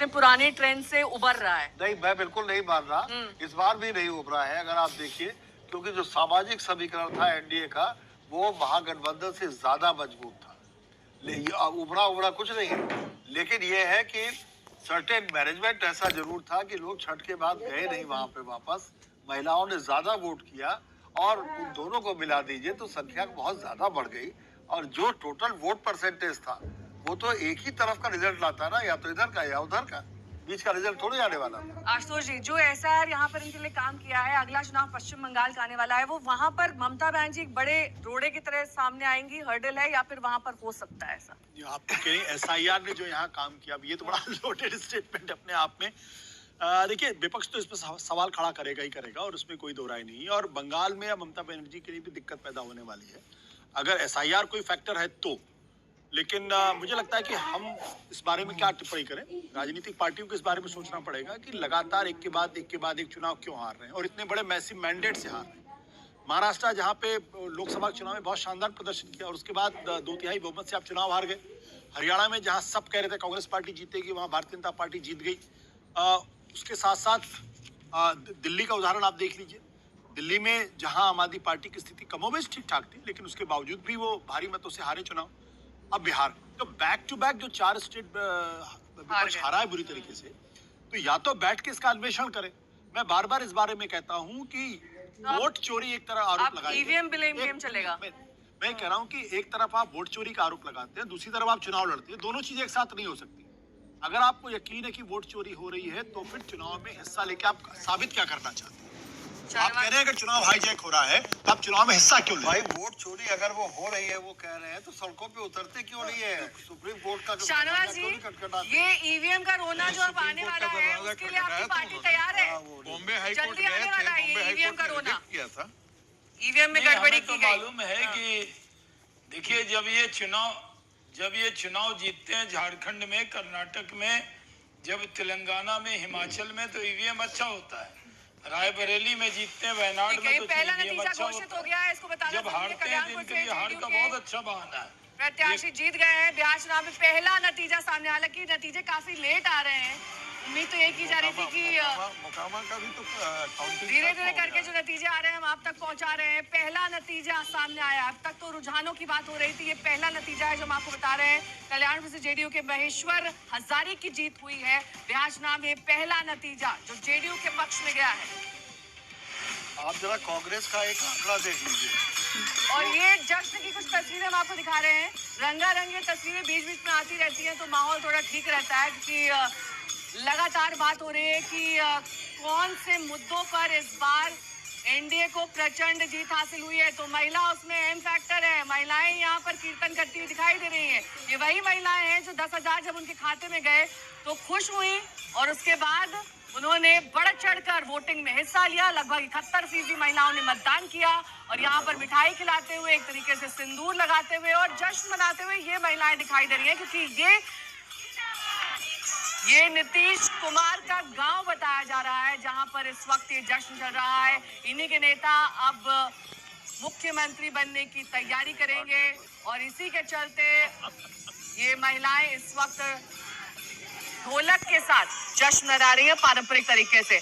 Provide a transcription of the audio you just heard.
पुराने ट्रेंड से उबर रहा है। नहीं, मैं बिल्कुल नहीं मान रहा, इस बार भी नहीं उभरा है। अगर आप देखिए, क्योंकि जो सामाजिक समीकरण था एनडीए का, वो महागठबंधन से ज्यादा मजबूत था। उभरा कुछ नहीं है, लेकिन ये है कि सर्टेन मैनेजमेंट ऐसा जरूर था कि लोग छठ के बाद गए नहीं वहां पे वापस। महिलाओं ने ज्यादा वोट किया और उन दोनों को मिला दीजिए तो संख्या बहुत ज्यादा बढ़ गई। और जो टोटल वोट परसेंटेज था, वो तो एक ही तरफ का रिजल्ट लाता ना, या तो इधर का या उधर का, बीच का रिजल्ट थोड़ी आने वाला था। आशुतोष जी, जो एसआईआर यहाँ पर इनके लिए काम किया है, अगला चुनाव पश्चिम बंगाल का आने वाला है, वो वहां पर ममता बनर्जी एक बड़े रोड़े की तरह सामने आएंगी, हर्डल है, या फिर वहां पर हो सकता है ऐसा? आप तो कह रही एसआईआर ने जो यहाँ काम किया, ये तो बड़ा लोडेड स्टेटमेंट अपने आप में। देखिए, विपक्ष तो इस पर सवाल खड़ा करेगा ही करेगा, और उसमें कोई दो राय नहीं है। और बंगाल में ममता बनर्जी के लिए भी दिक्कत पैदा होने वाली है अगर एसआईआर कोई फैक्टर है तो। लेकिन मुझे लगता है कि हम इस बारे में क्या टिप्पणी करें। राजनीतिक पार्टियों को इस बारे में सोचना पड़ेगा कि लगातार एक के बाद एक चुनाव क्यों हार रहे हैं, और इतने बड़े मैसिव मैंडेट से हार रहे हैं। महाराष्ट्र जहां पे लोकसभा चुनाव में बहुत शानदार प्रदर्शन किया और उसके बाद 2/3 बहुमत से आप चुनाव हार गए। हरियाणा में जहां सब कह रहे थे कांग्रेस पार्टी जीतेगी, वहां भारतीय जनता पार्टी जीत गई। उसके साथ साथ दिल्ली का उदाहरण आप देख लीजिए। दिल्ली में जहां आम आदमी पार्टी की स्थिति कमोबेश ठीक ठाक थी, लेकिन उसके बावजूद भी वो भारी मतों से हारे चुनाव। अब बिहार, तो बैक टू बैक जो 4 स्टेट विपक्ष हारा है बुरी तरीके से, तो या तो बैठ के इसका अन्वेषण करें। मैं बार बार इस बारे में कहता हूं कि वोट चोरी एक तरह आरोप लगाई, ईवीएम ब्लेम गेम चलेगा। मैं कह रहा हूं कि एक तरफ आप वोट चोरी का आरोप लगाते हैं, दूसरी तरफ आप चुनाव लड़ते हैं। दोनों चीजें एक साथ नहीं हो सकती। अगर आपको यकीन है कि वोट चोरी हो रही है, तो फिर चुनाव में हिस्सा लेके आप साबित क्या करना चाहते हैं? आप कह रहे हैं अगर चुनाव हाईजैक हो रहा है तो आप चुनाव में हिस्सा क्यों ले? भाई, वोट चोरी अगर वो हो रही है, वो कह रहे हैं, तो सड़कों पे उतरते क्यों नहीं है? सुप्रीम कोर्ट का शाहनवाज जी, ये ईवीएम का रोना जो अब आने वाला है, उसके लिए आपकी पार्टी तैयार है? बॉम्बे हाईकोर्ट जल्दी आने वाला है ये ईवीएम का रोना। किया था, ईवीएम में गड़बड़ी की गई। मालूम है कि देखिए, जब ये चुनाव जीतते हैं झारखंड में, कर्नाटक में, जब तेलंगाना में, हिमाचल में, तो ईवीएम अच्छा होता है। रायबरेली में जीतते हैं, वायनाड में, तो पहला ईवीएम नतीजा अच्छा घोषित होता हो गया है, इसको बताना जब हारते हैं तो इनके लिए हार का बहुत अच्छा बहाना है। प्रत्याशी जीत गए हैं। बिहार चुनाव में पहला नतीजा सामने, हालांकि नतीजे काफी लेट आ रहे हैं। उम्मीद तो ये की जा रही थी कि मोकामा का भी तो काउंटिंग धीरे धीरे करके जो नतीजे आ रहे हैं हम आप तक पहुंचा रहे हैं। पहला नतीजा सामने आया। अब तक तो रुझानों की बात हो रही थी, ये पहला नतीजा है जो हम आपको बता रहे हैं। कल्याणपुर से जेडीयू के महेश्वर हजारी की जीत हुई है। बिहार चुनाव में पहला नतीजा जो जेडीयू के पक्ष में गया है। आप जरा कांग्रेस का एक आंकड़ा देख लीजिए। और ये जश्न की कुछ तस्वीरें हम आपको दिखा रहे हैं। रंगारंग ये तस्वीरें बीच बीच में आती रहती हैं, तो माहौल थोड़ा ठीक रहता है, क्योंकि लगातार बात हो रही है कि कौन से मुद्दों पर इस बार एनडीए को प्रचंड जीत हासिल हुई है। तो महिला उसमें अहम फैक्टर है। महिलाएं यहाँ पर कीर्तन करती हुई दिखाई दे रही हैं। ये वही महिलाएं हैं जो 10,000 जब उनके खाते में गए तो खुश हुई, और उसके बाद उन्होंने बढ़ चढ़कर वोटिंग में हिस्सा लिया। लगभग 71% महिलाओं ने मतदान किया, और यहाँ पर मिठाई खिलाते हुए, एक तरीके से सिंदूर लगाते हुए और जश्न मनाते हुए ये महिलाएं दिखाई दे रही हैं, क्योंकि ये नीतीश कुमार का गांव बताया जा रहा है, जहां पर इस वक्त ये जश्न चल रहा है। इन्हीं के नेता अब मुख्यमंत्री बनने की तैयारी करेंगे, और इसी के चलते ये महिलाएं इस वक्त ढोलक के साथ जश्न मना रही है पारंपरिक तरीके से।